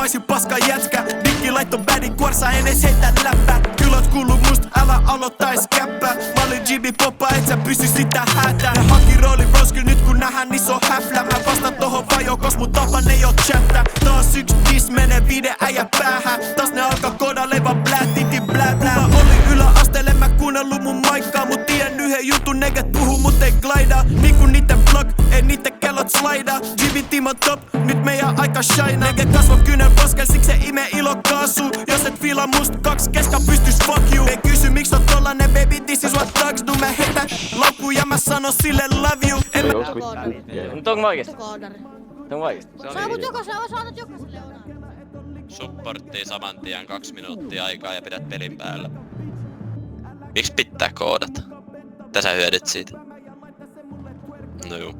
maisin paska jätkä. Dikki laitto bädin kuorsa, en ees heitä läppää. Kyllä oot kuullut must, älä aloittais käppää. Mä olin Jimmy Poppa, et sä pysy sitä hätää. Ne haki rooli broski nyt kun nähdään niin se on häflä. Mä vastaan tohon vajo, kos mun tapan ei oo chatta. Taas yks diss menee 5 äijä päähän. Taas ne alkaa koodaile vaan blää titi blää blää. Mä olin yläasteelle, mä kuunnellut mun maikkaa. Mut tien yhden jutun, neget puhuu mut ei glaidaa. Niinku niitten vlog, ei niitten kellot slaidaa. Jimmy team on top, nyt meidän aika shine. Neget kasvo kynel poskel, siksi se imee ilokaasu. Jos et fiilaa must 2 keska pystys fuck you. Ei kysy miks on tollanen baby, this is what thugs do. Mä heitä laukku ja mä sano sille love you. En mä... Nyt onko oikeesti? Onko oikeesti? Saavut jokaiselle euraa. Supporttiin saman tien 2 minuuttia aikaa ja pidät pelin päällä. Miksi pitää koodata? Mitä sä hyödyt siitä? No juu.